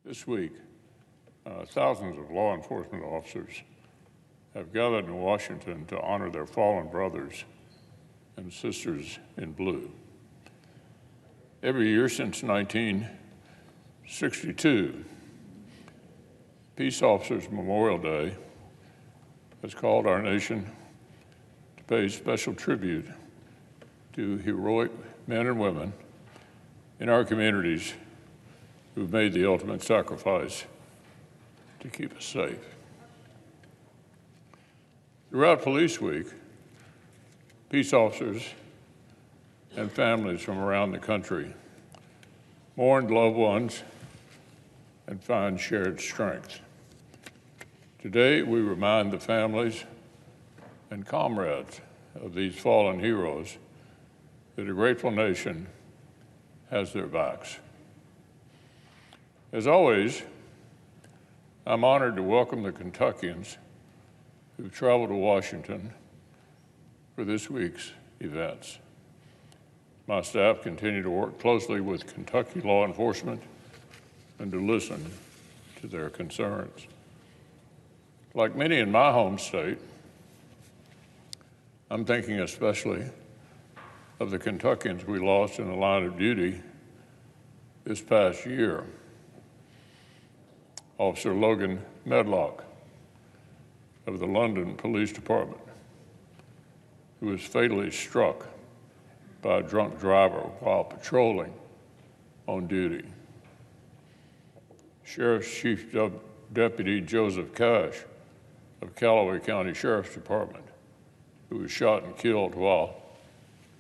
This week, thousands of law enforcement officers have gathered in Washington to honor their fallen brothers and sisters in blue. Every year since 1962, Peace Officers Memorial Day has called our nation to pay special tribute to heroic men and women in our communities who've made the ultimate sacrifice to keep us safe. Throughout Police Week, peace officers and families from around the country mourned loved ones and find shared strength. Today, we remind the families and comrades of these fallen heroes that a grateful nation has their backs. As always, I'm honored to welcome the Kentuckians who've traveled to Washington for this week's events. My staff continue to work closely with Kentucky law enforcement and to listen to their concerns. Like many in my home state, I'm thinking especially of the Kentuckians we lost in the line of duty this past year. Officer Logan Medlock of the London Police Department, who was fatally struck by a drunk driver while patrolling on duty. Sheriff's Chief Deputy Joseph Cash of Callaway County Sheriff's Department, who was shot and killed while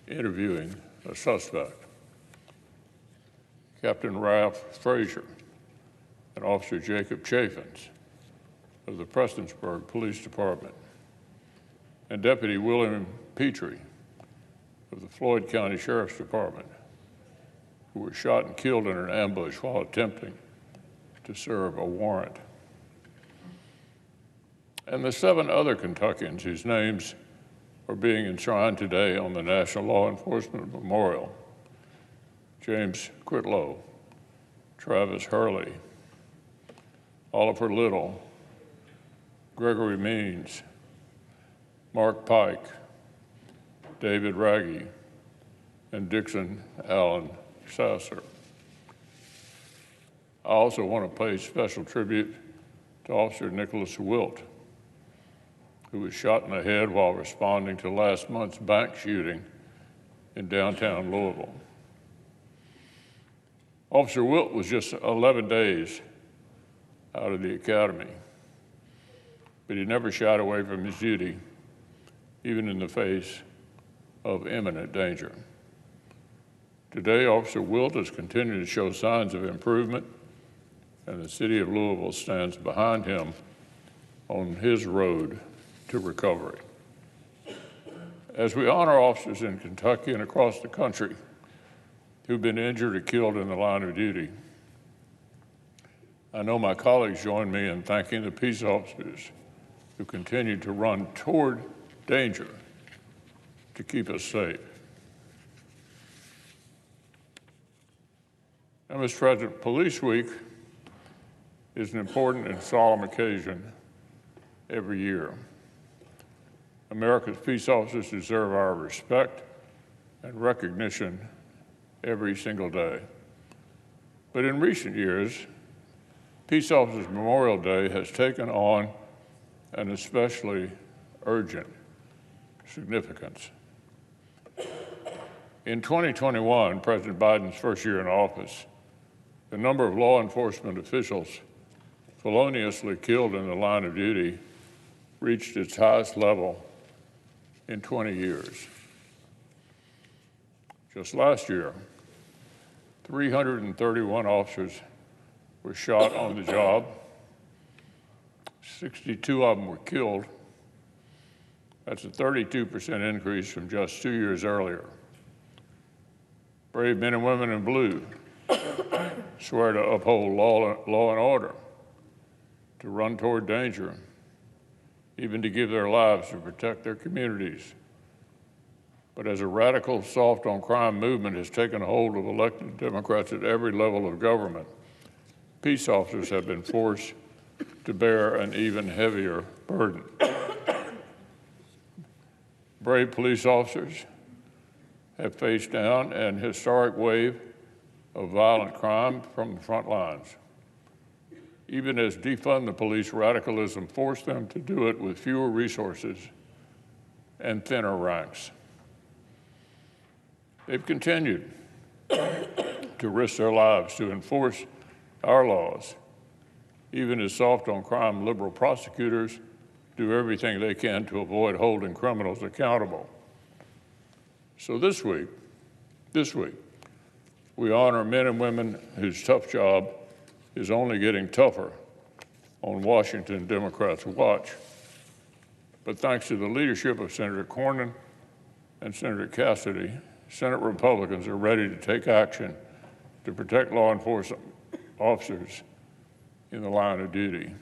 interviewing a suspect. Captain Ralph Frazier and Officer Jacob Chaffins of the Prestonsburg Police Department, and Deputy William Petrie of the Floyd County Sheriff's Department, who were shot and killed in an ambush while attempting to serve a warrant. And the 7 other Kentuckians whose names are being enshrined today on the National Law Enforcement Memorial: James Quitlow, Travis Hurley, Oliver Little, Gregory Means, Mark Pike, David Raggi, and Dixon Allen Sasser. I also want to pay special tribute to Officer Nicholas Wilt, who was shot in the head while responding to last month's bank shooting in downtown Louisville. Officer Wilt was just 11 days out of the academy, but he never shied away from his duty, even in the face of imminent danger. Today, Officer Wilt has continued to show signs of improvement, and the city of Louisville stands behind him on his road to recovery. As we honor officers in Kentucky and across the country who've been injured or killed in the line of duty, I know my colleagues join me in thanking the peace officers who continue to run toward danger to keep us safe. Now, Mr. President, Police Week is an important and solemn occasion every year. America's peace officers deserve our respect and recognition every single day. But in recent years, Peace Officers Memorial Day has taken on an especially urgent significance. In 2021, President Biden's first year in office, the number of law enforcement officials feloniously killed in the line of duty reached its highest level in 20 years. Just last year, 331 officers were shot on the job. 62 of them were killed. That's a 32% increase from just 2 years earlier. Brave men and women in blue swear to uphold law and order, to run toward danger, even to give their lives to protect their communities. But as a radical, soft-on-crime movement has taken hold of elected Democrats at every level of government, peace officers have been forced to bear an even heavier burden. Brave police officers have faced down an historic wave of violent crime from the front lines, even as defund the police radicalism forced them to do it with fewer resources and thinner ranks. They've continued to risk their lives to enforce our laws, even as soft on crime liberal prosecutors do everything they can to avoid holding criminals accountable. So this week, we honor men and women whose tough job is only getting tougher on Washington Democrats' watch. But thanks to the leadership of Senator Cornyn and Senator Cassidy, Senate Republicans are ready to take action to protect law enforcement officers in the line of duty.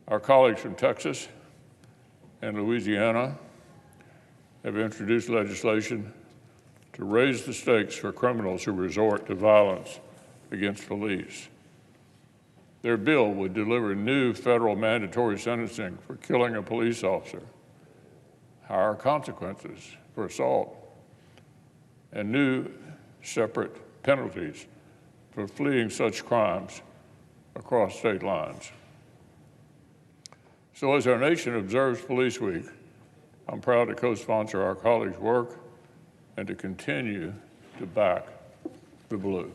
Our colleagues from Texas and Louisiana have introduced legislation to raise the stakes for criminals who resort to violence against police. Their bill would deliver new federal mandatory sentencing for killing a police officer, higher consequences for assault, and new separate penalties for fleeing such crimes across state lines. So as our nation observes Police Week, I'm proud to co-sponsor our colleagues' work and to continue to back the blue.